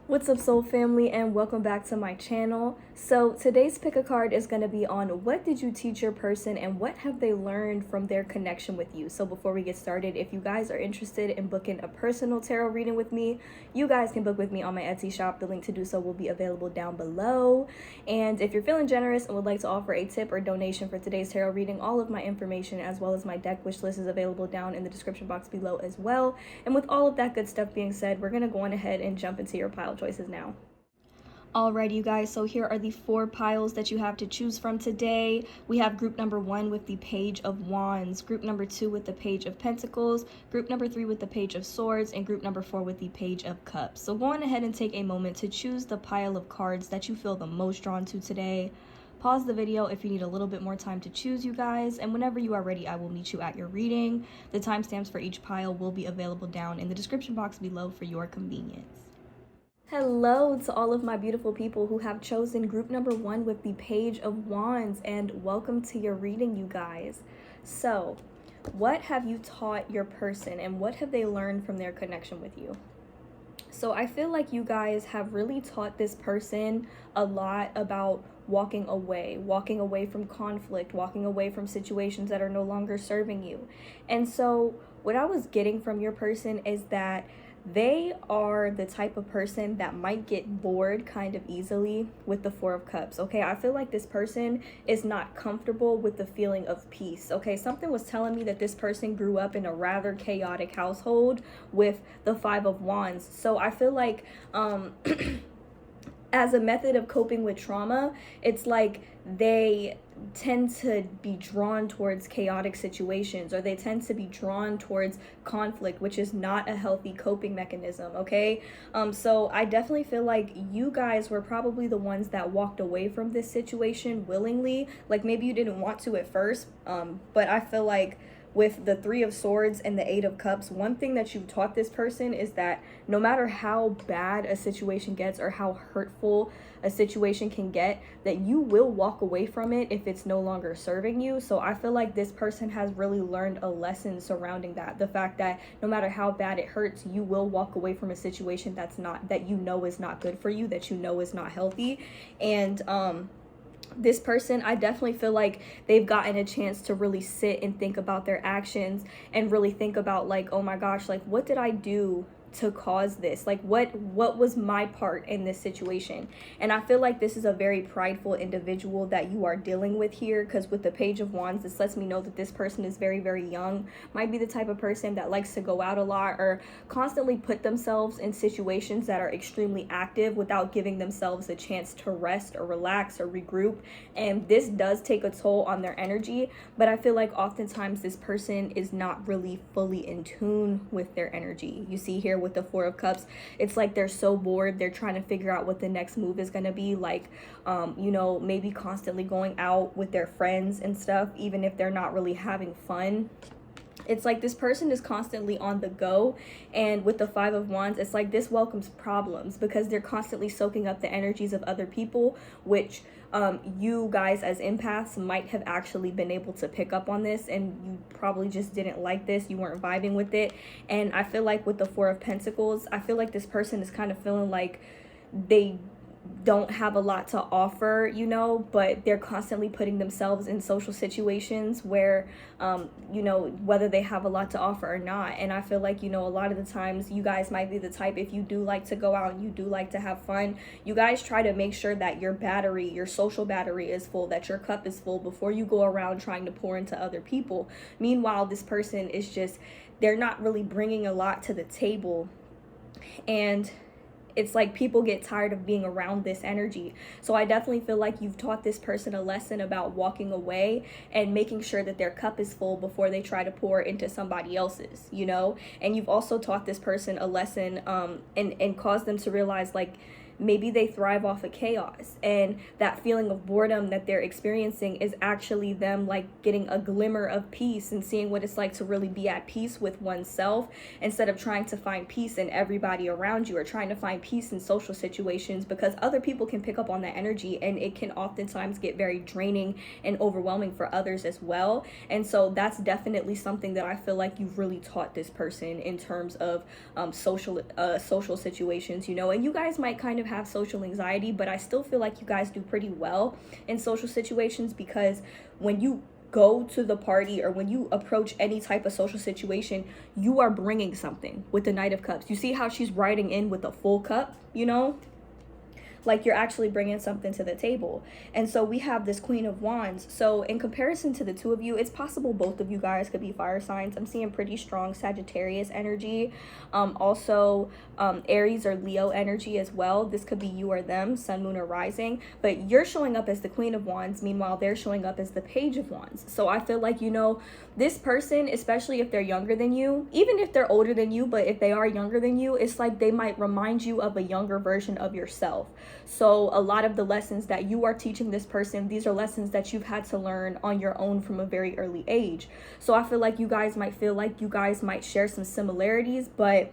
What's up, soul family, and welcome back to my channel. So today's pick a card is going to be on what did you teach your person and what have they learned from their connection with you. So before we get started, if you guys are interested in booking a personal tarot reading with me, you guys can book with me on my Etsy shop. The link to do so will be available down below. And if you're feeling generous and would like to offer a tip or donation for today's tarot reading, all of my information as well as my deck wish list is available down in the description box below as well. And with all of that good stuff being said, we're going to go on ahead and jump into your pile choices now. Alright, you guys, so here are the 4 piles that you have to choose from today. We have group number 1 with the Page of Wands, group number 2 with the Page of Pentacles, group number 3 with the Page of Swords, and group number 4 with the Page of Cups. So go on ahead and take a moment to choose the pile of cards that you feel the most drawn to today. Pause the video if you need a little bit more time to choose, you guys, and whenever you are ready, I will meet you at your reading. The timestamps for each pile will be available down in the description box below for your convenience. Hello to all of my beautiful people who have chosen group number 1 with the Page of Wands, and welcome to your reading, you guys. So, what have you taught your person and what have they learned from their connection with you? So I feel like you guys have really taught this person a lot about walking away from conflict, walking away from situations that are no longer serving you. And so what I was getting from your person is that they are the type of person that might get bored kind of easily with the 4 of Cups, okay? I feel like this person is not comfortable with the feeling of peace, okay? Something was telling me that this person grew up in a rather chaotic household with the 5 of Wands. So I feel like as a method of coping with trauma, it's like they tend to be drawn towards chaotic situations, or they tend to be drawn towards conflict, which is not a healthy coping mechanism, okay? So I definitely feel like you guys were probably the ones that walked away from this situation willingly. Like maybe you didn't want to at first, but I feel like with the 3 of Swords and the 8 of Cups, one thing that you've taught this person is that no matter how bad a situation gets or how hurtful a situation can get, that you will walk away from it if it's no longer serving you. So I feel like this person has really learned a lesson surrounding that. The fact that no matter how bad it hurts, you will walk away from a situation that you know is not good for you, that you know is not healthy. And this person, I definitely feel like they've gotten a chance to really sit and think about their actions and really think about like, oh my gosh, like what did I do to cause this? Like what was my part in this situation? And I feel like this is a very prideful individual that you are dealing with here, because with the Page of Wands, this lets me know that this person is very, very young, might be the type of person that likes to go out a lot or constantly put themselves in situations that are extremely active without giving themselves a chance to rest or relax or regroup. And this does take a toll on their energy, but I feel like oftentimes this person is not really fully in tune with their energy. You see here with the 4 of Cups, it's like they're so bored, they're trying to figure out what the next move is going to be, like you know, maybe constantly going out with their friends and stuff, even if they're not really having fun. It's like this person is constantly on the go. And with the 5 of Wands, it's like this welcomes problems because they're constantly soaking up the energies of other people, which you guys as empaths might have actually been able to pick up on this, and you probably just didn't like this, you weren't vibing with it. And I feel like with the 4 of Pentacles, I feel like this person is kind of feeling like they don't have a lot to offer, you know, but they're constantly putting themselves in social situations where you know, whether they have a lot to offer or not. And I feel like, you know, a lot of the times you guys might be the type, if you do like to go out and you do like to have fun, you guys try to make sure that your battery, your social battery is full, that your cup is full before you go around trying to pour into other people. Meanwhile, this person is just, they're not really bringing a lot to the table, and it's like people get tired of being around this energy. So I definitely feel like you've taught this person a lesson about walking away and making sure that their cup is full before they try to pour into somebody else's, you know. And you've also taught this person a lesson and caused them to realize like maybe they thrive off of chaos, and that feeling of boredom that they're experiencing is actually them like getting a glimmer of peace and seeing what it's like to really be at peace with oneself, instead of trying to find peace in everybody around you, or trying to find peace in social situations, because other people can pick up on that energy, and it can oftentimes get very draining and overwhelming for others as well. And so that's definitely something that I feel like you've really taught this person in terms of social situations, you know. And you guys might kind of have social anxiety, but I still feel like you guys do pretty well in social situations, because when you go to the party or when you approach any type of social situation, you are bringing something with the Knight of Cups. You see how she's riding in with a full cup, you know? Like you're actually bringing something to the table. And so we have this Queen of Wands. So in comparison to the two of you, it's possible both of you guys could be fire signs. I'm seeing pretty strong Sagittarius energy. Also Aries or Leo energy as well. This could be you or them, Sun, Moon, or Rising. But you're showing up as the Queen of Wands. Meanwhile, they're showing up as the Page of Wands. So I feel like, you know, this person, especially if they're younger than you, even if they're older than you, but if they are younger than you, it's like they might remind you of a younger version of yourself. So a lot of the lessons that you are teaching this person, these are lessons that you've had to learn on your own from a very early age. So I feel like you guys might feel like you guys might share some similarities, but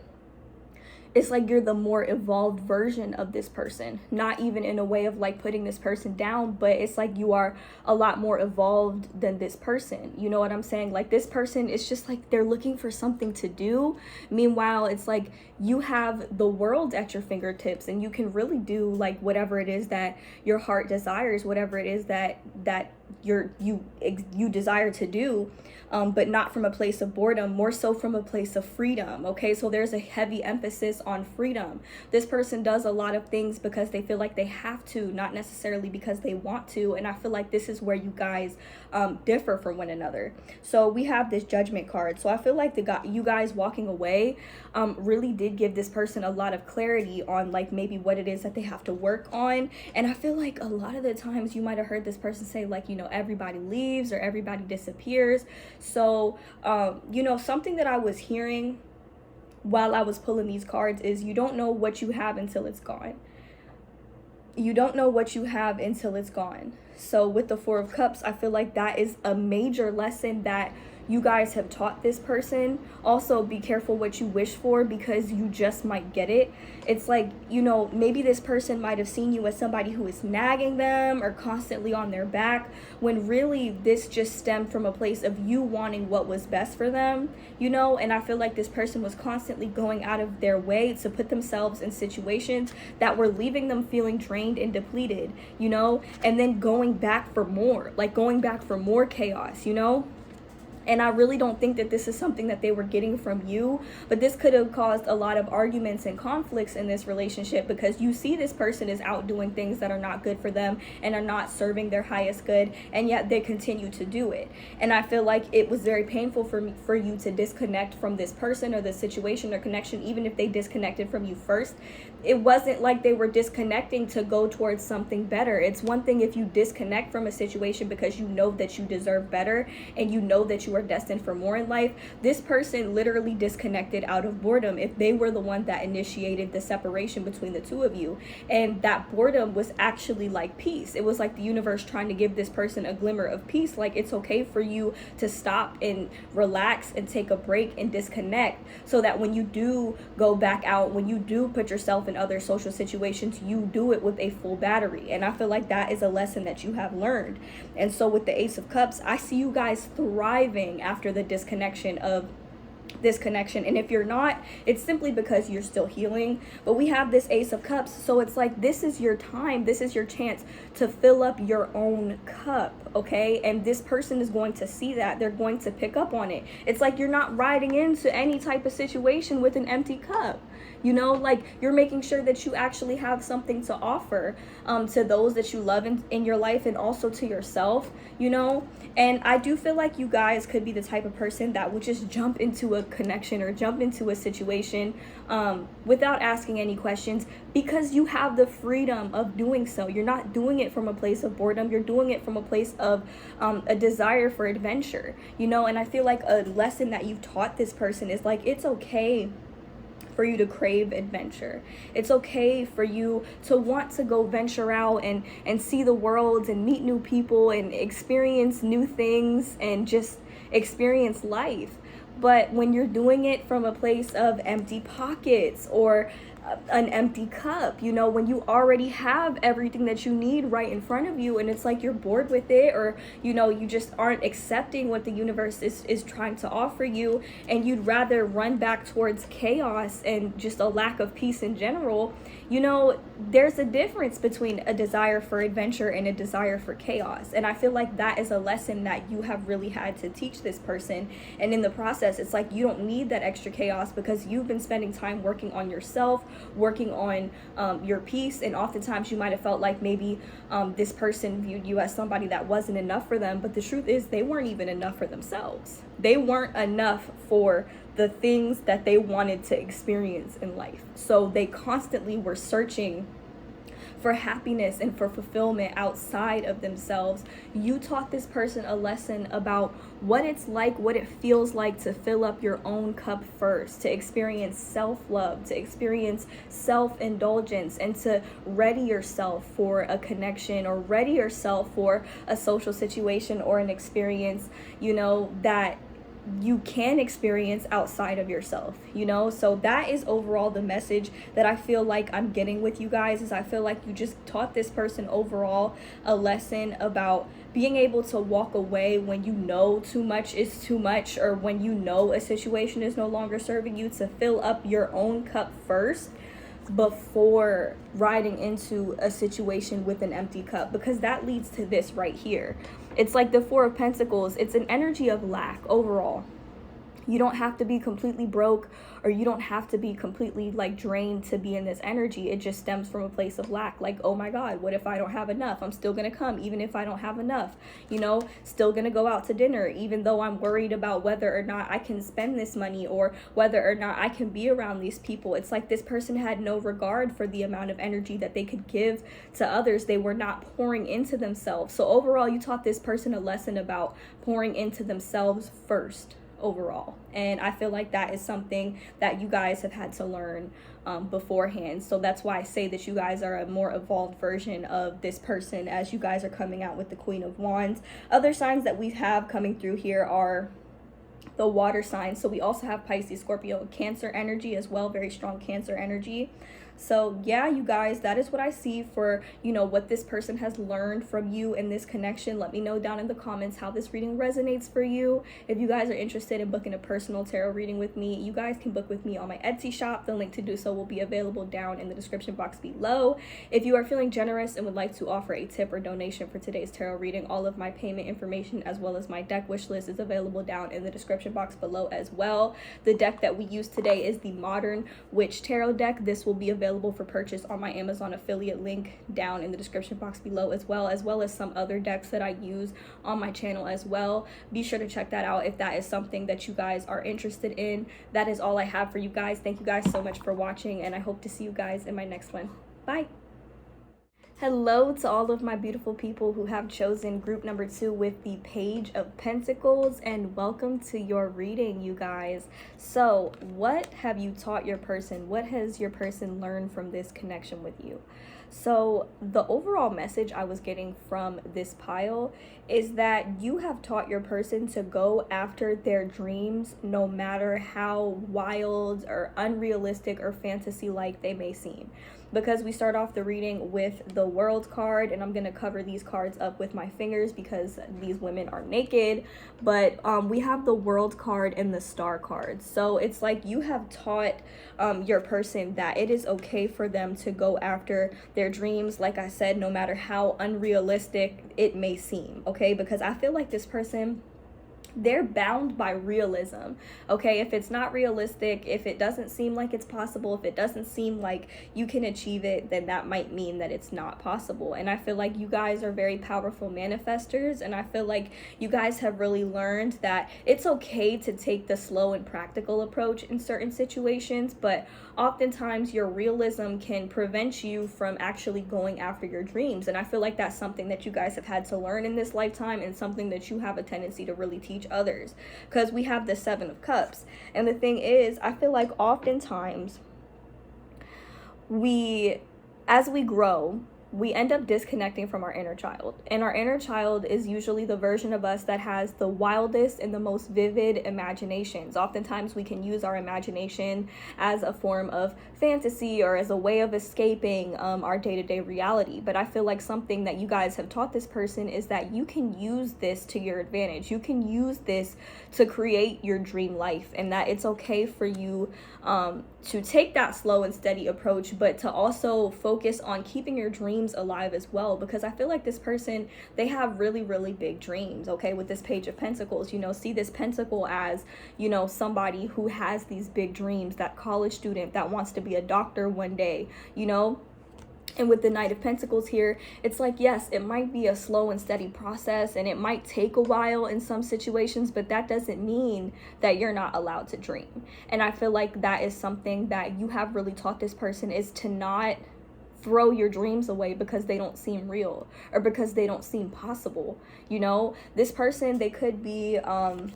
it's like you're the more evolved version of this person. Not even in a way of like putting this person down, but it's like you are a lot more evolved than this person. You know what I'm saying? Like this person is just like they're looking for something to do. Meanwhile, it's like you have the world at your fingertips, and you can really do like whatever it is that your heart desires, whatever it is that you desire to do. But not from a place of boredom, more so from a place of freedom. Okay, so there's a heavy emphasis on freedom. This person does a lot of things because they feel like they have to, not necessarily because they want to. And I feel like this is where you guys differ from one another. So we have this Judgment card. So I feel like you guys walking away really did give this person a lot of clarity on like maybe what it is that they have to work on. And I feel like a lot of the times you might have heard this person say like, you know, everybody leaves or everybody disappears. So, you know, something that I was hearing while I was pulling these cards is you don't know what you have until it's gone. You don't know what you have until it's gone. So with the Four of Cups, I feel like that is a major lesson that you guys have taught this person. Also, be careful what you wish for, because you just might get it. It's like, you know, maybe this person might have seen you as somebody who is nagging them or constantly on their back, when really this just stemmed from a place of you wanting what was best for them, you know. And I feel like this person was constantly going out of their way to put themselves in situations that were leaving them feeling drained and depleted, you know, and then going back for more, like going back for more chaos, you know. And I really don't think that this is something that they were getting from you, but this could have caused a lot of arguments and conflicts in this relationship, because you see this person is out doing things that are not good for them and are not serving their highest good, and yet they continue to do it. And I feel like it was very painful for you to disconnect from this person or the situation or connection, even if they disconnected from you first. It wasn't like they were disconnecting to go towards something better. It's one thing if you disconnect from a situation because you know that you deserve better and you know that you are destined for more in life. This person literally disconnected out of boredom if they were the one that initiated the separation between the two of you. And that boredom was actually like peace. It was like the universe trying to give this person a glimmer of peace. Like it's okay for you to stop and relax and take a break and disconnect, so that when you do go back out, when you do put yourself in other social situations, you do it with a full battery. And I feel like that is a lesson that you have learned. And so with the Ace of Cups, I see you guys thriving after the disconnection of this connection. And if you're not, it's simply because you're still healing. But we have this Ace of Cups, so it's like this is your time, this is your chance to fill up your own cup, okay? And this person is going to see that, they're going to pick up on it. It's like you're not riding into any type of situation with an empty cup. You know, like you're making sure that you actually have something to offer to those that you love in your life, and also to yourself, you know. And I do feel like you guys could be the type of person that would just jump into a connection or jump into a situation without asking any questions, because you have the freedom of doing so. You're not doing it from a place of boredom. You're doing it from a place of a desire for adventure, you know. And I feel like a lesson that you've taught this person is like, it's okay for you to crave adventure. It's okay for you to want to go venture out and see the world and meet new people and experience new things and just experience life. But when you're doing it from a place of empty pockets or an empty cup, you know, when you already have everything that you need right in front of you and it's like you're bored with it, or you know, you just aren't accepting what the universe is trying to offer you, and you'd rather run back towards chaos and just a lack of peace in general, you know, there's a difference between a desire for adventure and a desire for chaos. And I feel like that is a lesson that you have really had to teach this person, and in the process it's like you don't need that extra chaos because you've been spending time working on yourself, working on your peace. And oftentimes you might have felt like maybe this person viewed you as somebody that wasn't enough for them, but the truth is they weren't even enough for themselves. They weren't enough for the things that they wanted to experience in life. So they constantly were searching for happiness and for fulfillment outside of themselves. You taught this person a lesson about what it's like, what it feels like to fill up your own cup first, to experience self-love, to experience self-indulgence, and to ready yourself for a connection or ready yourself for a social situation or an experience, you know, that you can experience outside of yourself, you know. So that is overall the message that I feel like I'm getting with you guys, is I feel like you just taught this person overall a lesson about being able to walk away when you know too much is too much, or when you know a situation is no longer serving you, to fill up your own cup first before riding into a situation with an empty cup, because that leads to this right here. It's like the Four of Pentacles. It's an energy of lack overall. You don't have to be completely broke, or you don't have to be completely like drained to be in this energy. It just stems from a place of lack. Like, oh my God, what if I don't have enough? I'm still gonna come even if I don't have enough, you know, still gonna go out to dinner even though I'm worried about whether or not I can spend this money or whether or not I can be around these people. It's like this person had no regard for the amount of energy that they could give to others. They were not pouring into themselves. So overall, you taught this person a lesson about pouring into themselves first overall. And I feel like that is something that you guys have had to learn beforehand. So that's why I say that you guys are a more evolved version of this person as you guys are coming out with the Queen of Wands. Other signs that we have coming through here are the water signs. So we also have Pisces, Scorpio, Cancer energy as well, very strong Cancer energy. So yeah, you guys, that is what I see for, you know, what this person has learned from you in this connection. Let me know down in the comments how this reading resonates for you. If you guys are interested in booking a personal tarot reading with me, you guys can book with me on my Etsy shop. The link to do so will be available down in the description box below. If you are feeling generous and would like to offer a tip or donation for today's tarot reading, all of my payment information as well as my deck wish list is available down in the description box below as well. The deck that we use today is the Modern Witch Tarot deck. This will be available for purchase on my Amazon affiliate link down in the description box below, as well as some other decks that I use on my channel as well. Be sure to check that out if that is something that you guys are interested in. That is all I have for you guys. Thank you guys so much for watching, and I hope to see you guys in my next one. Bye. Hello to all of my beautiful people who have chosen group number 2 with the Page of Pentacles, and welcome to your reading, you guys. So what have you taught your person? What has your person learned from this connection with you? So the overall message I was getting from this pile is that you have taught your person to go after their dreams, no matter how wild or unrealistic or fantasy-like they may seem. Because we start off the reading with the World card, and I'm going to cover these cards up with my fingers because these women are naked, but we have the World card and the Star card. So it's like you have taught your person that it is okay for them to go after their dreams, like I said, no matter how unrealistic it may seem, okay? Because I feel like this person, they're bound by realism, okay? If it's not realistic, if it doesn't seem like it's possible, if it doesn't seem like you can achieve it, then that might mean that it's not possible. And I feel like you guys are very powerful manifestors, and I feel like you guys have really learned that it's okay to take the slow and practical approach in certain situations, but oftentimes your realism can prevent you from actually going after your dreams. And I feel like that's something that you guys have had to learn in this lifetime, and something that you have a tendency to really teach each other's, because we have the Seven of Cups. And the thing is, I feel like oftentimes as we grow, we end up disconnecting from our inner child. And our inner child is usually the version of us that has the wildest and the most vivid imaginations. Oftentimes we can use our imagination as a form of fantasy or as a way of escaping our day-to-day reality. But I feel like something that you guys have taught this person is that you can use this to your advantage. You can use this to create your dream life, and that it's okay for you to take that slow and steady approach, but to also focus on keeping your dreams alive as well. Because I feel like this person, they have really, really big dreams, okay? With this Page of Pentacles, you know, see this pentacle as, you know, somebody who has these big dreams, that college student that wants to be a doctor one day, you know? And with the Knight of Pentacles here, it's like, yes, it might be a slow and steady process, and it might take a while in some situations, but that doesn't mean that you're not allowed to dream. And I feel like that is something that you have really taught this person, is to not throw your dreams away because they don't seem real or because they don't seem possible. You know, this person, they could be an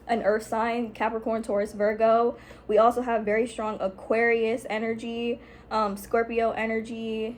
earth sign, Capricorn, Taurus, Virgo. We also have very strong Aquarius energy, Scorpio energy,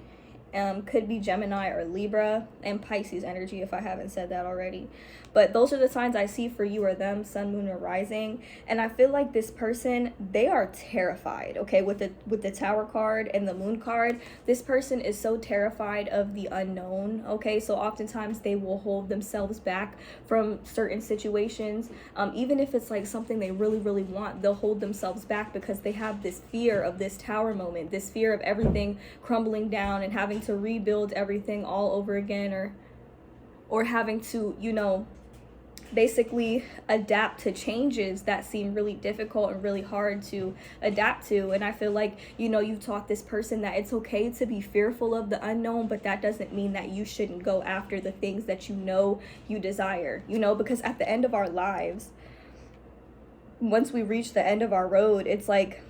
could be Gemini or Libra, and Pisces energy, if I haven't said that already. But those are the signs I see for you or them, sun, moon, or rising. And I feel like this person, they are terrified, okay? With the Tower card and the Moon card, this person is so terrified of the unknown, okay? So oftentimes they will hold themselves back from certain situations. Even if it's like something they really, really want, they'll hold themselves back because they have this fear of this Tower moment, this fear of everything crumbling down and having to rebuild everything all over again, or having to, you know, basically adapt to changes that seem really difficult and really hard to adapt to. And I feel like, you know, you've taught this person that it's okay to be fearful of the unknown, but that doesn't mean that you shouldn't go after the things that you know you desire, you know, because at the end of our lives, once we reach the end of our road, it's like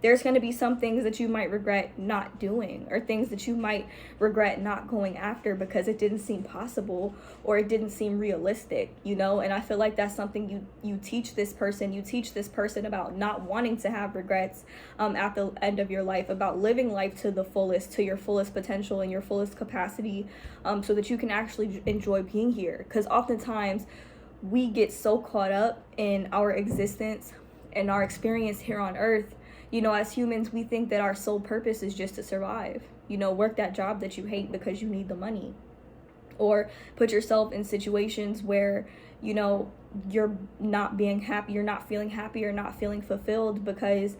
there's going to be some things that you might regret not doing, or things that you might regret not going after because it didn't seem possible or it didn't seem realistic, you know? And I feel like that's something you teach this person. You teach this person about not wanting to have regrets at the end of your life, about living life to the fullest, to your fullest potential and your fullest capacity, so that you can actually enjoy being here. Because oftentimes we get so caught up in our existence and our experience here on earth. You know, as humans, we think that our sole purpose is just to survive. You know, work that job that you hate because you need the money. Or put yourself in situations where, you know, you're not being happy, you're not feeling happy, or not feeling fulfilled because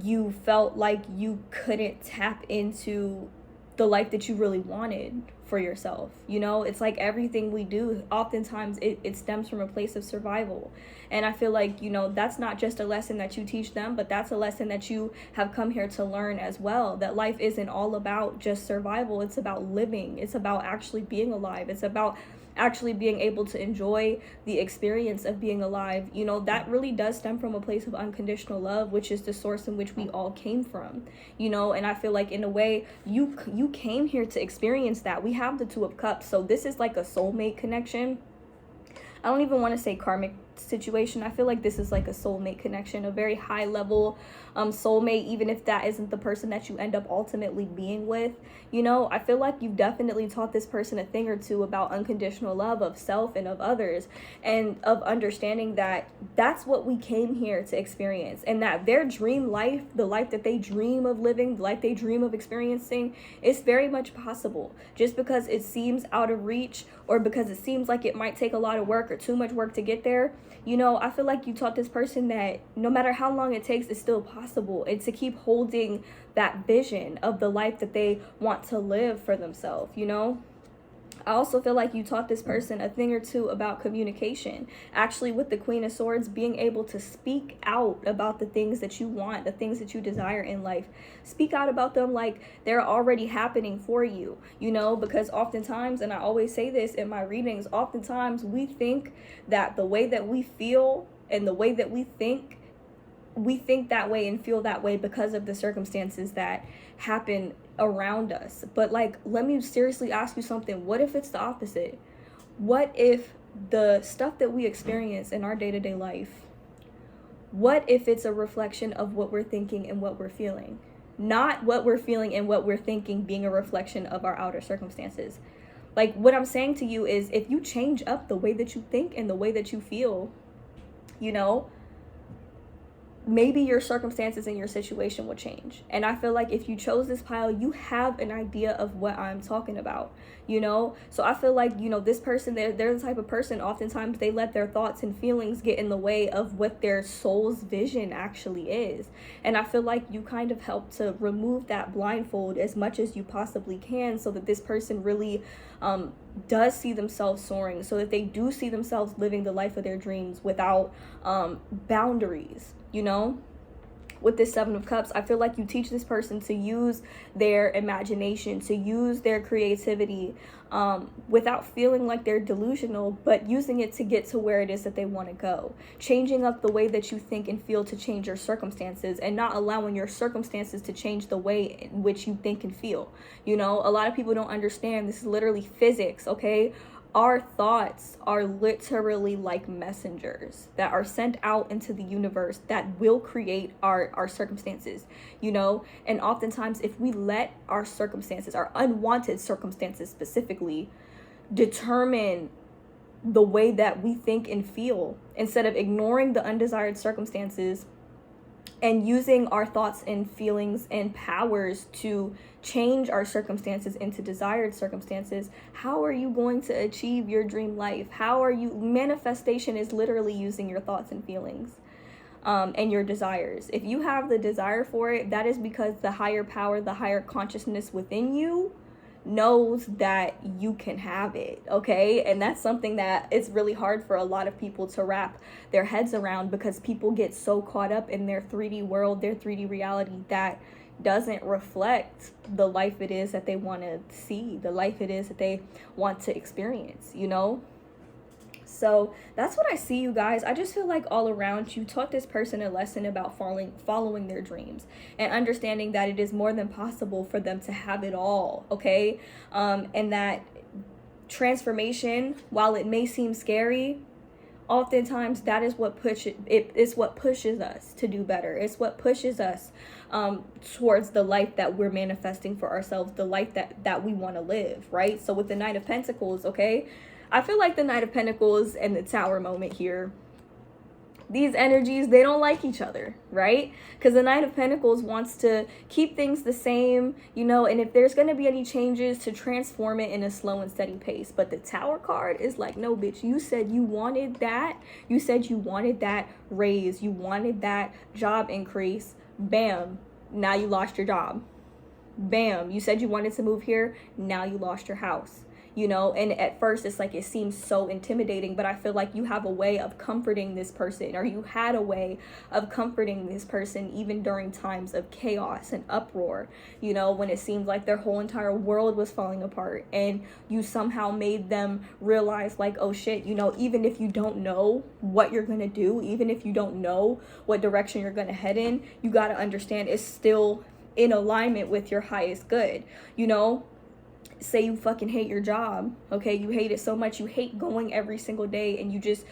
you felt like you couldn't tap into the life that you really wanted for yourself. You know, it's like everything we do, oftentimes it stems from a place of survival. And I feel like, you know, that's not just a lesson that you teach them, but that's a lesson that you have come here to learn as well, that life isn't all about just survival. It's about living. It's about actually being alive. It's about actually being able to enjoy the experience of being alive. You know, that really does stem from a place of unconditional love, which is the source in which we all came from, you know. And I feel like in a way you came here to experience that. We have the Two of Cups, so this is like a soulmate connection. I don't even want to say karmic situation. I feel like this is like a soulmate connection, a very high level soulmate, even if that isn't the person that you end up ultimately being with. You know, I feel like you've definitely taught this person a thing or two about unconditional love of self and of others, and of understanding that that's what we came here to experience, and that their dream life, the life that they dream of living, the life they dream of experiencing, is very much possible. Just because it seems out of reach, or because it seems like it might take a lot of work or too much work to get there, you know, I feel like you taught this person that no matter how long it takes, it's still possible. And to keep holding that vision of the life that they want to live for themselves, you know. I also feel like you taught this person a thing or two about communication. Actually, with the Queen of Swords, being able to speak out about the things that you want, the things that you desire in life. Speak out about them like they're already happening for you, you know, because oftentimes, and I always say this in my readings, oftentimes we think that the way that we feel and the way that we think that way and feel that way because of the circumstances that happen around us. But like, let me seriously ask you something. What if it's the opposite? What if the stuff that we experience in our day-to-day life, what if it's a reflection of what we're thinking and what we're feeling? Not what we're feeling and what we're thinking being a reflection of our outer circumstances. Like, what I'm saying to you is, if you change up the way that you think and the way that you feel, you know, maybe your circumstances and your situation will change. And I feel like if you chose this pile, you have an idea of what I'm talking about, you know? So I feel like, you know, this person, they're the type of person, oftentimes they let their thoughts and feelings get in the way of what their soul's vision actually is. And I feel like you kind of help to remove that blindfold as much as you possibly can, so that this person really does see themselves soaring, so that they do see themselves living the life of their dreams without boundaries. You know, with this Seven of Cups, I feel like you teach this person to use their imagination, to use their creativity, without feeling like they're delusional, but using it to get to where it is that they want to go. Changing up the way that you think and feel to change your circumstances, and not allowing your circumstances to change the way in which you think and feel. You know, a lot of people don't understand this is literally physics, okay? Our thoughts are literally like messengers that are sent out into the universe that will create our circumstances, you know? And oftentimes, if we let our circumstances, our unwanted circumstances specifically, determine the way that we think and feel, instead of ignoring the undesired circumstances and using our thoughts and feelings and powers to change our circumstances into desired circumstances, how are you going to achieve your dream life? Manifestation is literally using your thoughts and feelings and your desires. If you have the desire for it, that is because the higher power, the higher consciousness within you knows that you can have it, okay? And that's something that it's really hard for a lot of people to wrap their heads around, because people get so caught up in their 3D world, their 3D reality, that doesn't reflect the life it is that they want to see, the life it is that they want to experience, you know? So that's what I see, you guys. I just feel like all around you taught this person a lesson about following their dreams, and understanding that it is more than possible for them to have it all, okay? And that transformation, while it may seem scary, oftentimes that is what pushes us to do better. It's what pushes us towards the life that we're manifesting for ourselves, the life that we want to live, right? So with the Knight of Pentacles, okay, I feel like the Knight of Pentacles and the Tower moment here, these energies, they don't like each other, right? Because the Knight of Pentacles wants to keep things the same, you know, and if there's going to be any changes, to transform it in a slow and steady pace. But the Tower card is like, no, bitch, you said you wanted that. You said you wanted that raise. You wanted that job increase. Bam. Now you lost your job. Bam. You said you wanted to move here. Now you lost your house. You know, and at first it's like, it seems so intimidating, but I feel like you have a way of comforting this person, or you had a way of comforting this person even during times of chaos and uproar, you know, when it seemed like their whole entire world was falling apart, and you somehow made them realize, like, oh shit, you know, even if you don't know what you're gonna do, even if you don't know what direction you're gonna head in, you gotta understand it's still in alignment with your highest good, you know? Say you fucking hate your job, okay? You hate it so much, you hate going every single day, and you just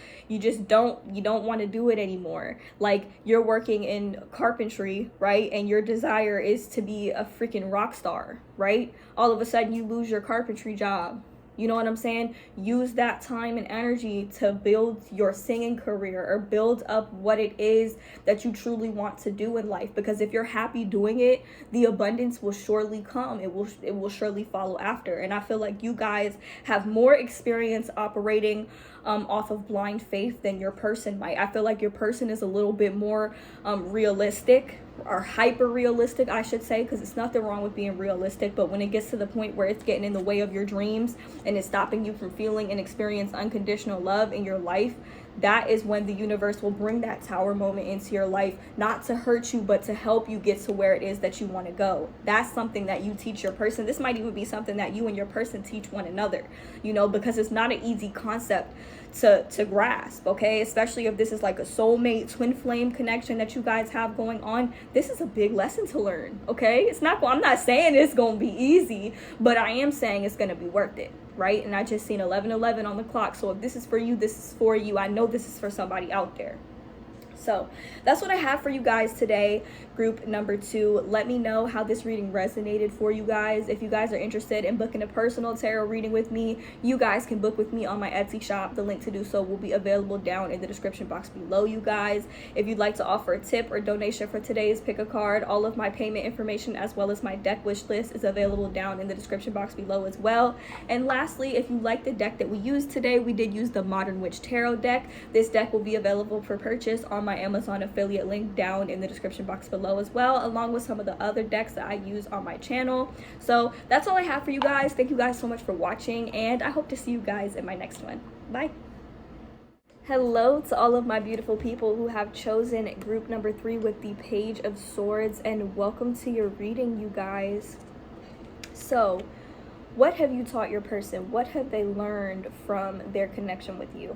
don't want to do it anymore. Like, you're working in carpentry, right? And your desire is to be a freaking rock star, right? All of a sudden you lose your carpentry job. You know what I'm saying? Use that time and energy to build your singing career, or build up what it is that you truly want to do in life. Because if you're happy doing it, the abundance will surely come. It will surely follow after. And I feel like you guys have more experience operating off of blind faith than your person might. I feel like your person is a little bit more realistic, or hyper realistic, I should say, because it's nothing wrong with being realistic, but when it gets to the point where it's getting in the way of your dreams and it's stopping you from feeling and experience unconditional love in your life, that is when the universe will bring that Tower moment into your life, not to hurt you, but to help you get to where it is that you want to go. That's something that you teach your person. This might even be something that you and your person teach one another, you know, because it's not an easy concept to grasp, okay? Especially if this is like a soulmate twin flame connection that you guys have going on. This is a big lesson to learn, okay? I'm not saying it's gonna be easy, but I am saying it's gonna be worth it. right? And I just seen 11:11 on the clock. So if this is for you, this is for you. I know this is for somebody out there. So that's what I have for you guys today, group number 2. Let me know how this reading resonated for you guys. If you guys are interested in booking a personal tarot reading with me, you guys can book with me on my Etsy shop. The link to do so will be available down in the description box below, you guys. If you'd like to offer a tip or donation for today's pick a card, all of my payment information as well as my deck wish list is available down in the description box below as well. And lastly, if you like the deck that we used today, we did use the Modern Witch Tarot deck. This deck will be available for purchase on my Amazon affiliate link down in the description box below as well, along with some of the other decks that I use on my channel. So that's all I have for you guys. Thank you guys so much for watching, and I hope to see you guys in my next one. Bye. Hello to all of my beautiful people who have chosen group number 3 with the Page of Swords, and welcome to your reading, you guys. So what have you taught your person? What have they learned from their connection with you?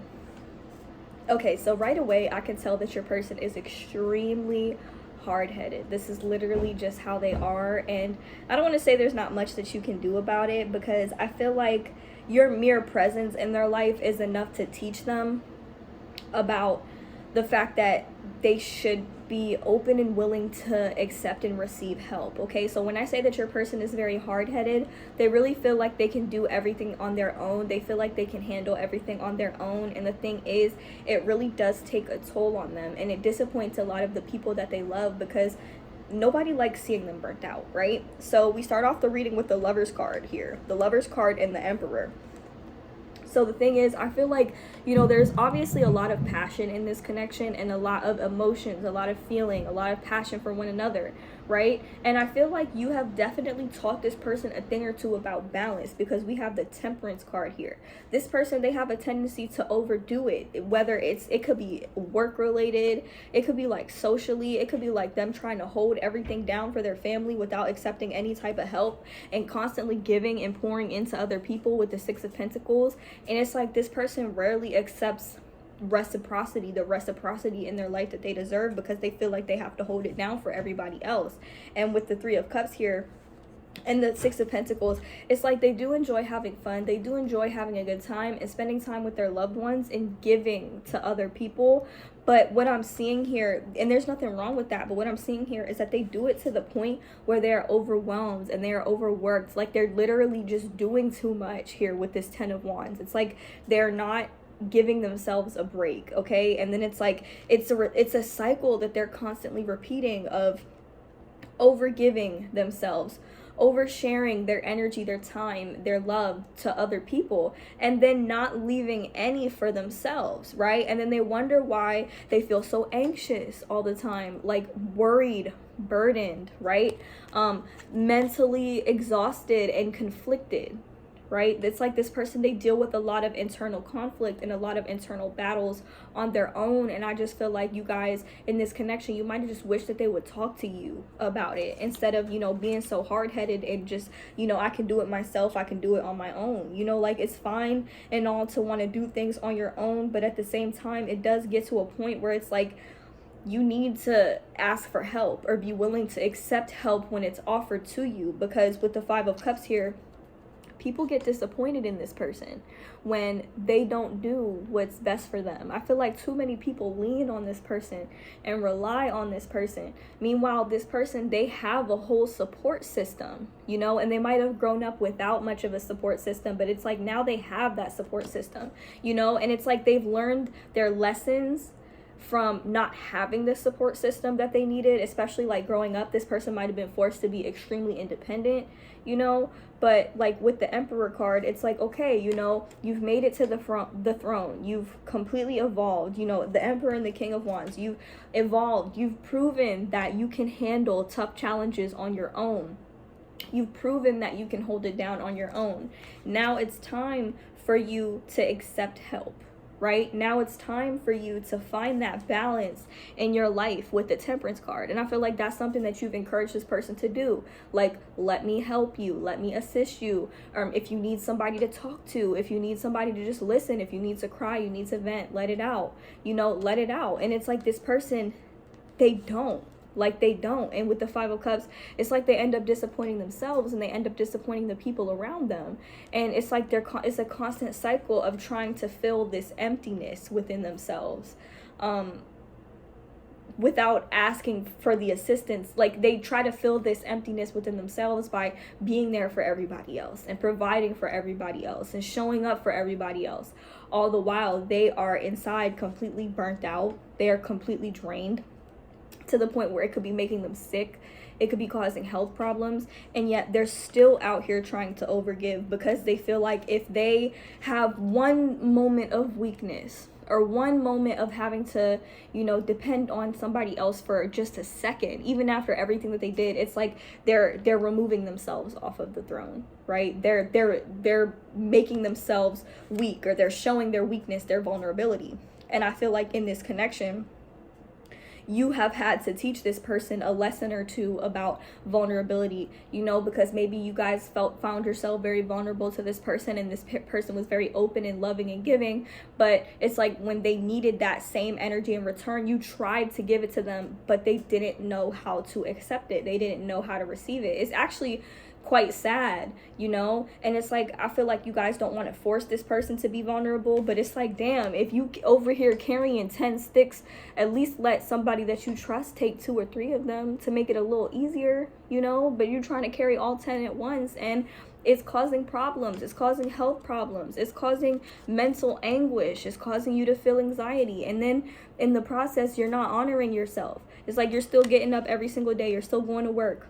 Okay, so right away, I can tell that your person is extremely hard-headed. This is literally just how they are, and I don't want to say there's not much that you can do about it, because I feel like your mere presence in their life is enough to teach them about the fact that they should be open and willing to accept and receive help. Okay, so when I say that your person is very hard-headed, they really feel like they can do everything on their own. They feel like they can handle everything on their own, and the thing is, it really does take a toll on them, and it disappoints a lot of the people that they love, because nobody likes seeing them burnt out, right? So we start off the reading with the Lover's card here, the Lover's card and the Emperor. So the thing is, I feel like, you know, there's obviously a lot of passion in this connection, and a lot of emotions, a lot of feeling, a lot of passion for one another, right? And I feel like you have definitely taught this person a thing or two about balance, because we have the Temperance card here. This person, they have a tendency to overdo it, whether it could be work related, it could be like socially, it could be like them trying to hold everything down for their family without accepting any type of help, and constantly giving and pouring into other people with the Six of Pentacles. And it's like this person rarely accepts reciprocity, the reciprocity in their life that they deserve, because they feel like they have to hold it down for everybody else. And with the Three of Cups here and the Six of Pentacles, it's like they do enjoy having fun, they do enjoy having a good time and spending time with their loved ones and giving to other people. But what I'm seeing here, and there's nothing wrong with that, but what I'm seeing here is that they do it to the point where they're overwhelmed and they're overworked. Like they're literally just doing too much here with this Ten of Wands. It's like they're not giving themselves a break, okay? And then it's like it's a cycle that they're constantly repeating of overgiving themselves, oversharing their energy, their time, their love to other people, and then not leaving any for themselves, right? And then they wonder why they feel so anxious all the time, like worried, burdened, right? Mentally exhausted and conflicted, right? It's like this person, they deal with a lot of internal conflict and a lot of internal battles on their own. And I just feel like you guys in this connection, you might just wish that they would talk to you about it, instead of, you know, being so hard-headed and just, you know, I can do it myself, I can do it on my own. You know, like it's fine and all to want to do things on your own, but at the same time, it does get to a point where it's like you need to ask for help or be willing to accept help when it's offered to you. Because with the Five of Cups here, people get disappointed in this person when they don't do what's best for them. I feel like too many people lean on this person and rely on this person. Meanwhile, this person, they have a whole support system, you know, and they might have grown up without much of a support system, but it's like now they have that support system, you know, and it's like they've learned their lessons from not having the support system that they needed, especially like growing up. This person might have been forced to be extremely independent, you know. But like with the Emperor card, it's like, okay, you know, you've made it to the throne, you've completely evolved, you know, the Emperor and the King of Wands, you've evolved, you've proven that you can handle tough challenges on your own, you've proven that you can hold it down on your own. Now it's time for you to accept help. Right now it's time for you to find that balance in your life with the Temperance card. And I feel like that's something that you've encouraged this person to do. Like, let me help you, let me assist you. If you need somebody to talk to, if you need somebody to just listen, if you need to cry, you need to vent, let it out, you know, let it out. And it's like this person, they don't. Like, they don't. And with the Five of Cups, it's like they end up disappointing themselves, and they end up disappointing the people around them. And it's like it's a constant cycle of trying to fill this emptiness within themselves, without asking for the assistance. Like, they try to fill this emptiness within themselves by being there for everybody else and providing for everybody else and showing up for everybody else. All the while, they are inside completely burnt out. They are completely drained to the point where it could be making them sick. It could be causing health problems, and yet they're still out here trying to overgive because they feel like if they have one moment of weakness or one moment of having to, depend on somebody else for just a second, even after everything that they did, it's like they're removing themselves off of the throne, right? They're making themselves weak, or they're showing their weakness, their vulnerability. And I feel like in this connection, you have had to teach this person a lesson or two about vulnerability, because maybe you guys found yourself very vulnerable to this person, and this person was very open and loving and giving, but it's like when they needed that same energy in return, you tried to give it to them, but they didn't know how to accept it. They didn't know how to receive it. It's actually quite sad, and it's like, I feel like you guys don't want to force this person to be vulnerable, but it's like, damn, if you over here carrying 10 sticks, at least let somebody that you trust take 2 or 3 of them to make it a little easier, but you're trying to carry all 10 at once, and it's causing problems. It's causing health problems. It's causing mental anguish. It's causing you to feel anxiety, and then in the process, you're not honoring yourself. It's like you're still getting up every single day. You're still going to work.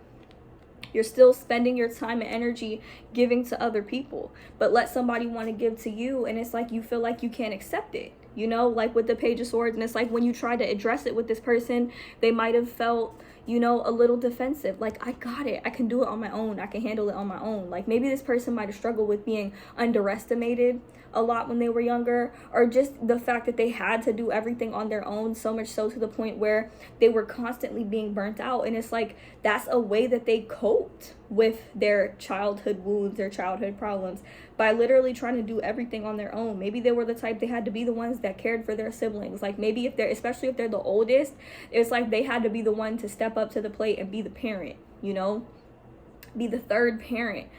You're still spending your time and energy giving to other people, but let somebody want to give to you, and it's like you feel like you can't accept it, like with the Page of Swords. And it's like when you try to address it with this person, they might have felt, a little defensive. Like, I got it. I can do it on my own. I can handle it on my own. Like, maybe this person might have struggled with being underestimated a lot when they were younger, or just the fact that they had to do everything on their own, so much so to the point where they were constantly being burnt out. And it's like that's a way that they coped with their childhood wounds, their childhood problems, by literally trying to do everything on their own. Maybe they were the type, they had to be the ones that cared for their siblings. Like, maybe especially if they're the oldest, it's like they had to be the one to step up to the plate and be the parent, be the third parent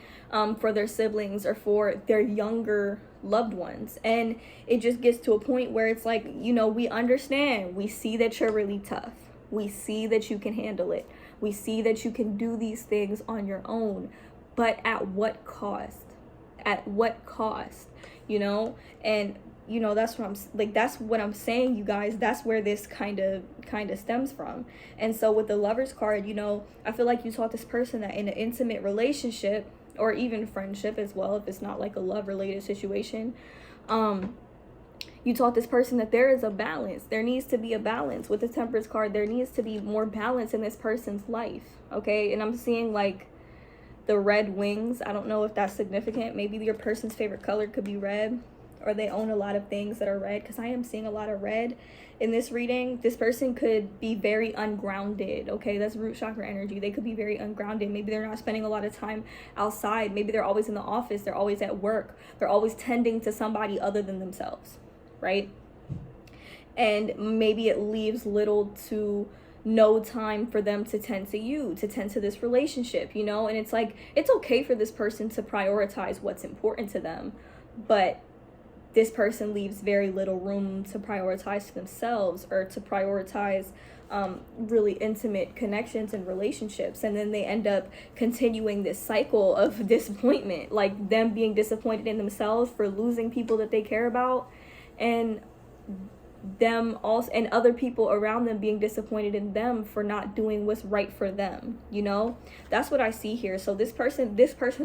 for their siblings or for their younger loved ones. And it just gets to a point where it's like, we understand, we see that you're really tough, we see that you can handle it, we see that you can do these things on your own, but at what cost? At what cost? And that's what I'm saying, you guys. That's where this kind of stems from. And so with the Lover's card, I feel like you taught this person that in an intimate relationship, or even friendship as well, if it's not like a love related situation, you taught this person that there is a balance. There needs to be a balance. With the Temperance card, there needs to be more balance in this person's life, okay? And I'm seeing like the red wings. I don't know if that's significant. Maybe your person's favorite color could be red, or they own a lot of things that are red, because I am seeing a lot of red in this reading. This person could be very ungrounded, okay? That's root chakra energy. They could be very ungrounded. Maybe they're not spending a lot of time outside. Maybe they're always in the office. They're always at work. They're always tending to somebody other than themselves, right? And maybe it leaves little to no time for them to tend to you, to tend to this relationship, And it's like, it's okay for this person to prioritize what's important to them, but this person leaves very little room to prioritize to themselves, or to prioritize really intimate connections and relationships. And then they end up continuing this cycle of disappointment, like them being disappointed in themselves for losing people that they care about, and them also, and other people around them being disappointed in them for not doing what's right for them. That's what I see here. So this person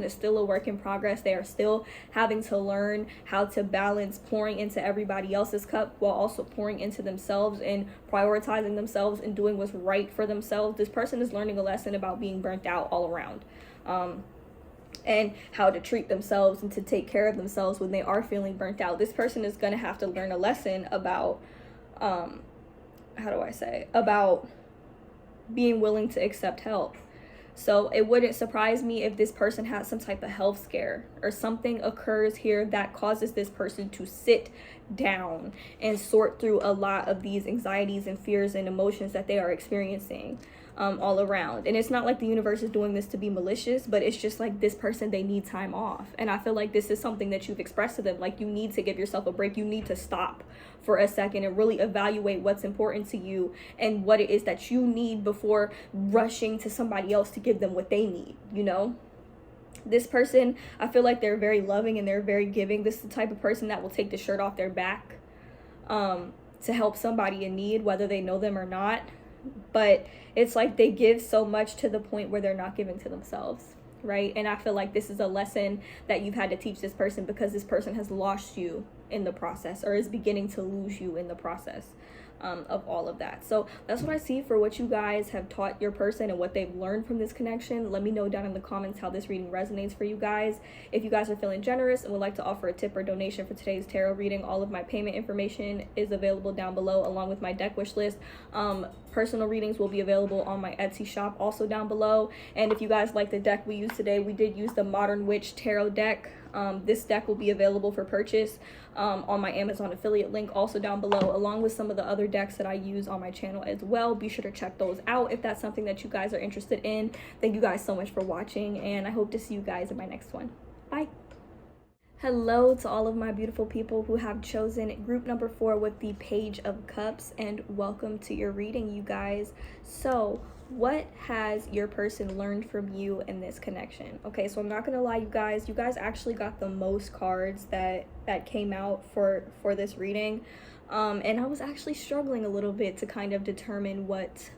is still a work in progress. They are still having to learn how to balance pouring into everybody else's cup while also pouring into themselves and prioritizing themselves and doing what's right for themselves. This person is learning a lesson about being burnt out all around, and how to treat themselves and to take care of themselves when they are feeling burnt out. This person is going to have to learn a lesson about, about being willing to accept help. So it wouldn't surprise me if this person has some type of health scare, or something occurs here that causes this person to sit down and sort through a lot of these anxieties and fears and emotions that they are experiencing. all around. And it's not like the universe is doing this to be malicious, but it's just like this person, they need time off. And I feel like this is something that you've expressed to them. Like, you need to give yourself a break. You need to stop for a second and really evaluate what's important to you and what it is that you need before rushing to somebody else to give them what they need, you know? This person, I feel like they're very loving and they're very giving. This is the type of person that will take the shirt off their back to help somebody in need, whether they know them or not. But it's like they give so much to the point where they're not giving to themselves, right? And I feel like this is a lesson that you've had to teach this person, because this person has lost you in the process, or is beginning to lose you in the process of all of that. So that's what I see for what you guys have taught your person and what they've learned from this connection. Let me know down in the comments how this reading resonates for you guys. If you guys are feeling generous and would like to offer a tip or donation for today's tarot reading, all of my payment information is available down below, along with my deck wish list. Personal readings will be available on my Etsy shop, also down below. And if you guys like the deck we used today, we did use the Modern Witch Tarot deck. This deck will be available for purchase on my Amazon affiliate link, also down below, along with some of the other decks that I use on my channel as well. Be sure to check those out if that's something that you guys are interested in. Thank you guys so much for watching, and I hope to see you guys in my next one. Bye. Hello to all of my beautiful people who have chosen group number 4 with the Page of Cups, and welcome to your reading, you guys. So what has your person learned from you in this connection? Okay, so I'm not gonna lie, you guys actually got the most cards that came out for this reading, and I was actually struggling a little bit to kind of determine what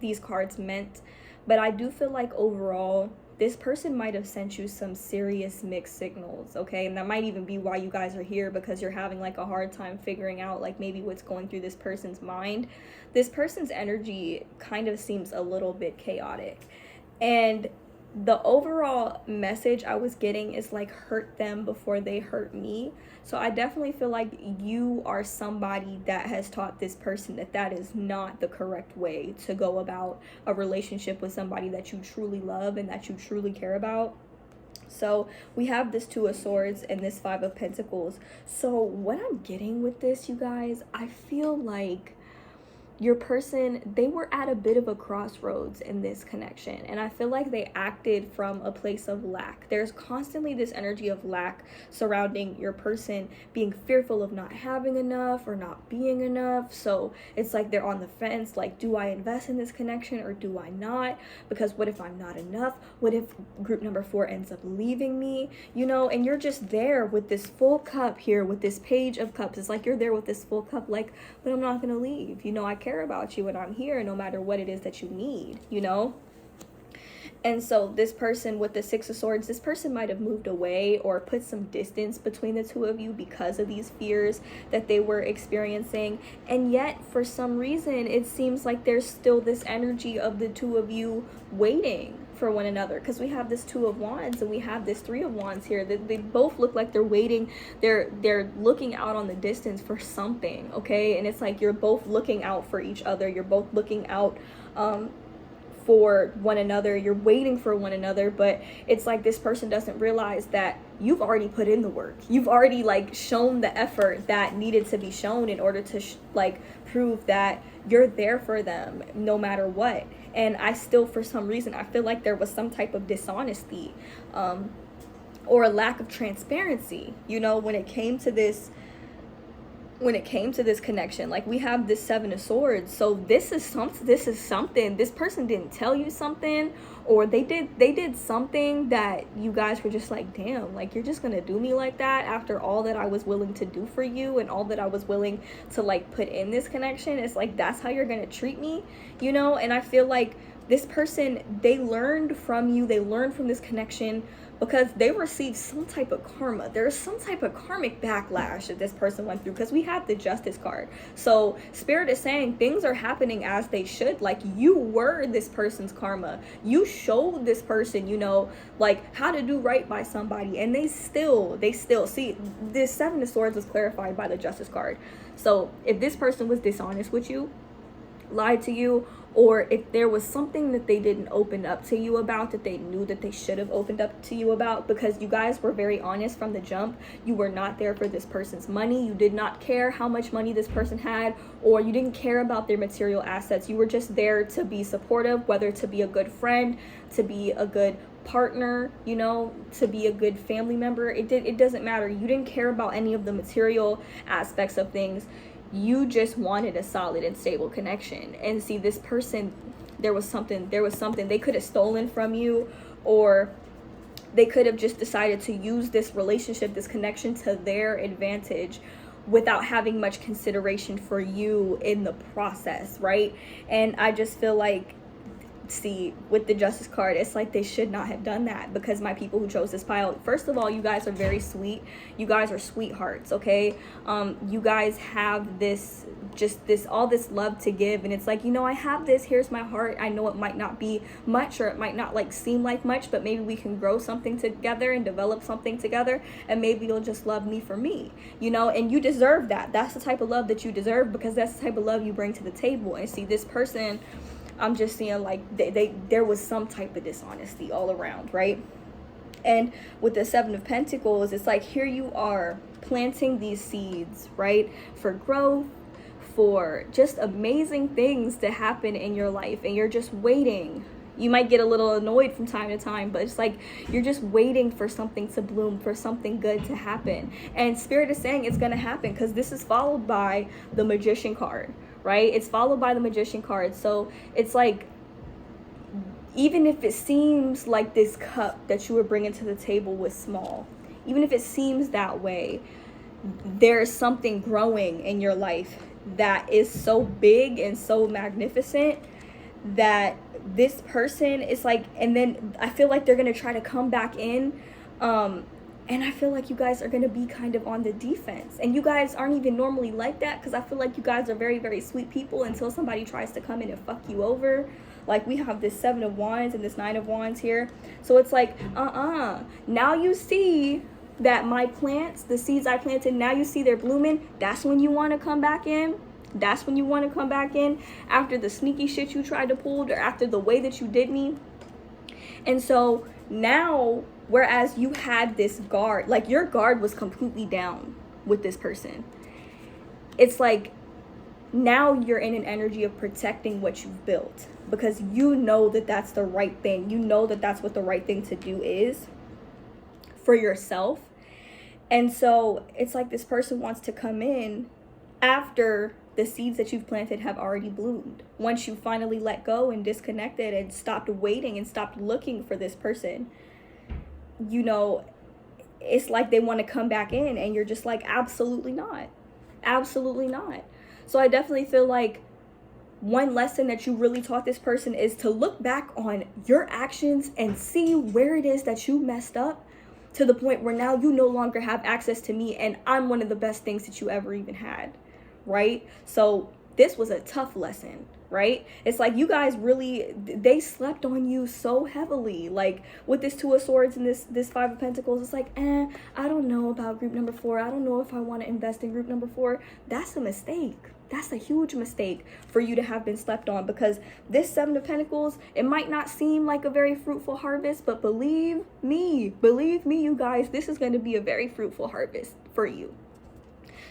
these cards meant. But I do feel like overall this person might have sent you some serious mixed signals, okay? And that might even be why you guys are here, because you're having like a hard time figuring out like maybe what's going through this person's mind. This person's energy kind of seems a little bit chaotic. And the overall message I was getting is like, hurt them before they hurt me. So I definitely feel like you are somebody that has taught this person that that is not the correct way to go about a relationship with somebody that you truly love and that you truly care about. So we have this 2 of Swords and this 5 of Pentacles. So what I'm getting with this, you guys, I feel like your person, they were at a bit of a crossroads in this connection, and I feel like they acted from a place of lack. There's constantly this energy of lack surrounding your person, being fearful of not having enough or not being enough. So it's like they're on the fence, like, do I invest in this connection or do I not? Because what if I'm not enough? What if group number 4 ends up leaving me, you know? And you're just there with this full cup here, with this Page of Cups. It's like you're there with this full cup, like, but I'm not gonna leave, you know, I care about you and I'm here no matter what it is that you need, you know? And so this person with the 6 of Swords, this person might have moved away or put some distance between the 2 of you because of these fears that they were experiencing. And yet for some reason it seems like there's still this energy of the 2 of you waiting for one another, because we have this 2 of Wands and we have this 3 of Wands here. They both look like they're waiting, they're looking out on the distance for something, okay? And it's like you're both looking out for each other, you're both looking out for one another, you're waiting for one another. But it's like this person doesn't realize that you've already put in the work, you've already like shown the effort that needed to be shown in order to like prove that you're there for them no matter what. And I still, for some reason, I feel like there was some type of dishonesty or a lack of transparency, you know, when it came to this connection. Like, we have this 7 of Swords. So this is something, this person didn't tell you something, or they did something that you guys were just like, damn, like, you're just gonna do me like that after all that I was willing to do for you and all that I was willing to like put in this connection. It's like, that's how you're gonna treat me, you know? And I feel like this person, they learned from you, they learned from this connection because they received some type of karma. There's some type of karmic backlash that this person went through, because we have the Justice card. So Spirit is saying things are happening as they should. Like, you were this person's karma. You showed this person, you know, like how to do right by somebody, and they still see. This 7 of Swords was clarified by the Justice card. So if this person was dishonest with you, lied to you, or if there was something that they didn't open up to you about that they knew that they should have opened up to you about, because you guys were very honest from the jump. You were not there for this person's money. You did not care how much money this person had, or you didn't care about their material assets. You were just there to be supportive, whether to be a good friend, to be a good partner, you know, to be a good family member. It doesn't matter. You didn't care about any of the material aspects of things. You just wanted a solid and stable connection. And see, this person, there was something they could have stolen from you, or they could have just decided to use this relationship, this connection, to their advantage without having much consideration for you in the process, right? And I just feel like, see, with the Justice card, it's like they should not have done that, because my people who chose this pile, first of all, you guys are very sweet. You guys are sweethearts, okay? You guys have this, just this, all this love to give, and it's like, you know, I have this, here's my heart. I know it might not be much, or it might not like seem like much, but maybe we can grow something together and develop something together, and maybe you'll just love me for me, you know? And you deserve that. That's the type of love that you deserve, because that's the type of love you bring to the table. And see, this person, I'm just seeing like there was some type of dishonesty all around, right? And with the Seven of Pentacles, it's like, here you are planting these seeds, right, for growth, for just amazing things to happen in your life, and you're just waiting. You might get a little annoyed from time to time, but it's like you're just waiting for something to bloom, for something good to happen. And Spirit is saying it's going to happen, because this is followed by the Magician card, right? It's followed by the Magician card. So it's like, even if it seems like this cup that you were bringing to the table was small, even if it seems that way, there's something growing in your life that is so big and so magnificent that this person is like, and then I feel like they're going to try to come back in. And I feel like you guys are going to be kind of on the defense. And you guys aren't even normally like that, because I feel like you guys are very, very sweet people until somebody tries to come in and fuck you over. Like, we have this Seven of Wands and this Nine of Wands here. So it's like, now you see that my plants, the seeds I planted, now you see they're blooming. That's when you want to come back in. That's when you want to come back in, after the sneaky shit you tried to pull, or after the way that you did me. And so now, whereas you had this guard, like your guard was completely down with this person, it's like now you're in an energy of protecting what you've built, because you know that that's the right thing. You know that that's what the right thing to do is for yourself. And so it's like this person wants to come in after the seeds that you've planted have already bloomed. Once you finally let go and disconnected and stopped waiting and stopped looking for this person, you know, it's like they want to come back in, and you're just like, absolutely not. Absolutely not. So I definitely feel like one lesson that you really taught this person is to look back on your actions and see where it is that you messed up, to the point where now you no longer have access to me, and I'm one of the best things that you ever even had, right? So this was a tough lesson, right? It's like you guys really, they slept on you so heavily. Like with this Two of Swords and this Five of Pentacles, it's like, I don't know about group number 4. I don't know if I want to invest in group number 4. That's a mistake. That's a huge mistake for you to have been slept on, because this Seven of Pentacles, it might not seem like a very fruitful harvest, but believe me, you guys, this is going to be a very fruitful harvest for you.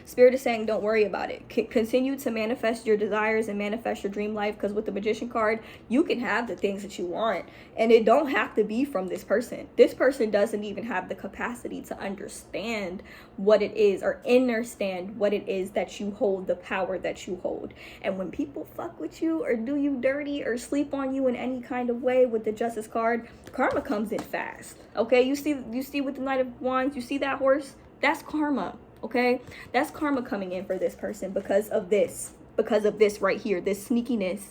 Spirit is saying, don't worry about it. Continue to manifest your desires and manifest your dream life, because with the Magician card, you can have the things that you want, and it don't have to be from this person. This person doesn't even have the capacity to understand what it is, or understand what it is that you hold, the power that you hold. And when people fuck with you or do you dirty or sleep on you in any kind of way with the Justice card, karma comes in fast. Okay, you see with the Knight of Wands, you see that horse? That's karma. Okay, that's karma coming in for this person because of this right here, this sneakiness,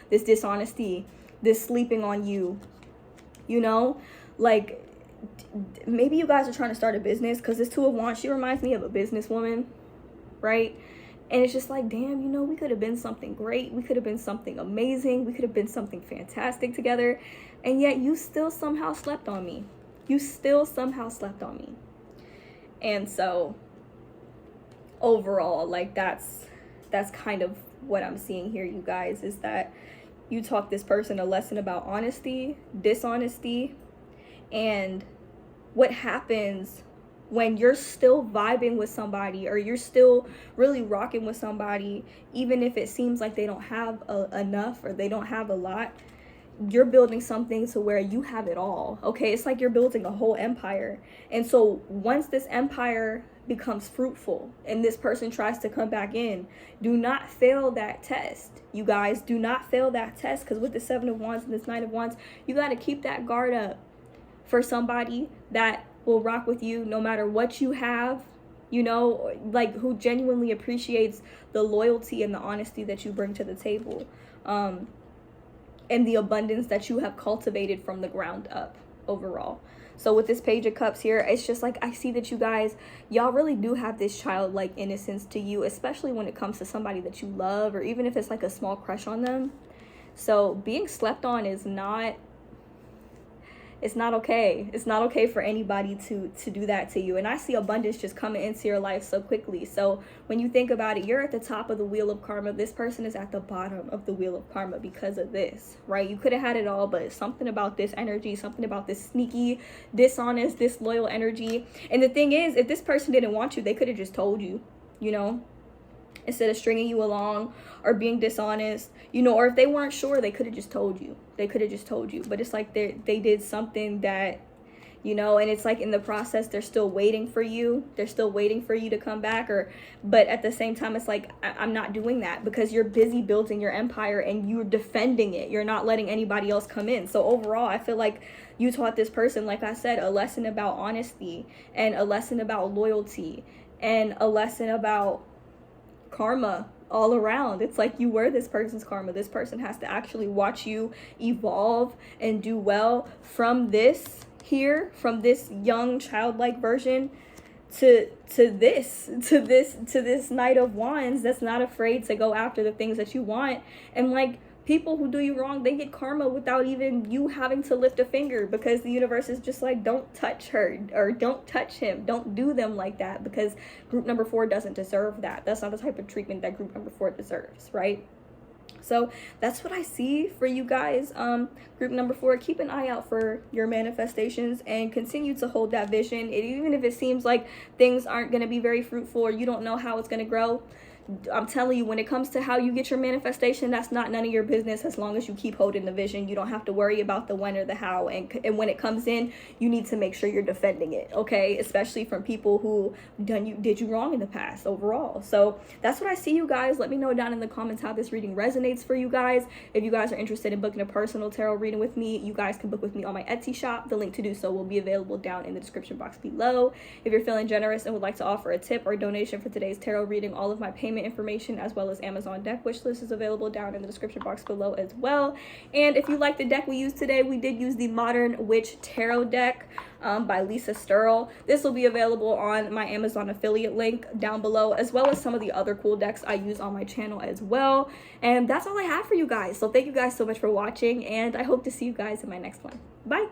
this dishonesty, this sleeping on you, you know, like maybe you guys are trying to start a business, because this Two of Wands, she reminds me of a businesswoman, right? And it's just like, damn, you know, we could have been something great. We could have been something amazing. We could have been something fantastic together. And yet you still somehow slept on me. You still somehow slept on me. And so overall, like that's kind of what I'm seeing here, you guys, is that you taught this person a lesson about honesty, dishonesty, and what happens when you're still vibing with somebody, or you're still really rocking with somebody, even if it seems like they don't have enough, or they don't have a lot. You're building something to where you have it all. Okay, it's like you're building a whole empire. And so once this empire becomes fruitful and this person tries to come back in, do not fail that test. You guys, do not fail that test, because with the Seven of Wands and this Knight of Wands, you got to keep that guard up for somebody that will rock with you no matter what you have, you know, like who genuinely appreciates the loyalty and the honesty that you bring to the table, and the abundance that you have cultivated from the ground up overall. So with this Page of Cups here, it's just like, I see that you guys, y'all really do have this childlike innocence to you, especially when it comes to somebody that you love, or even if it's like a small crush on them. So being slept on is not, it's not okay. It's not okay for anybody to do that to you. And I see abundance just coming into your life so quickly. So when you think about it, you're at the top of the wheel of karma. This person is at the bottom of the wheel of karma because of this, right? You could have had it all, but something about this energy, something about this sneaky, dishonest, disloyal energy. And the thing is, if this person didn't want you, they could have just told you, you know, instead of stringing you along or being dishonest, you know, or if they weren't sure, they could have just told you. They could have just told you. But it's like they did something that, you know, and it's like in the process, they're still waiting for you. They're still waiting for you to come back. But at the same time, it's like, I'm not doing that, because you're busy building your empire and you're defending it. You're not letting anybody else come in. So overall, I feel like you taught this person, like I said, a lesson about honesty, and a lesson about loyalty, and a lesson about karma all around. It's like you were this person's karma. This person has to actually watch you evolve and do well from this here, from this young childlike version to this Knight of Wands that's not afraid to go after the things that you want. And like, people who do you wrong, they get karma without even you having to lift a finger, because the universe is just like, don't touch her, or don't touch him, don't do them like that, because group number 4 doesn't deserve that. That's not the type of treatment that group number 4 deserves, right? So that's what I see for you guys. Group number 4, keep an eye out for your manifestations and continue to hold that vision. Even if it seems like things aren't going to be very fruitful, or you don't know how it's going to grow, I'm telling you, when it comes to how you get your manifestation, that's not none of your business. As long as you keep holding the vision, you don't have to worry about the when or the how. And when it comes in, you need to make sure you're defending it, okay? Especially from people who did you wrong in the past overall. So that's what I see, you guys. Let me know down in the comments how this reading resonates for you guys. If you guys are interested in booking a personal tarot reading with me, you guys can book with me on my Etsy shop. The link to do so will be available down in the description box below. If you're feeling generous and would like to offer a tip or donation for today's tarot reading, all of my payment information as well as Amazon deck wish list is available down in the description box below as well. And if you like the deck we used today, we did use the Modern Witch Tarot deck by Lisa Sterle. This will be available on my Amazon affiliate link down below, as well as some of the other cool decks I use on my channel as well. And that's all I have for you guys. So thank you guys so much for watching, and I hope to see you guys in my next one. Bye.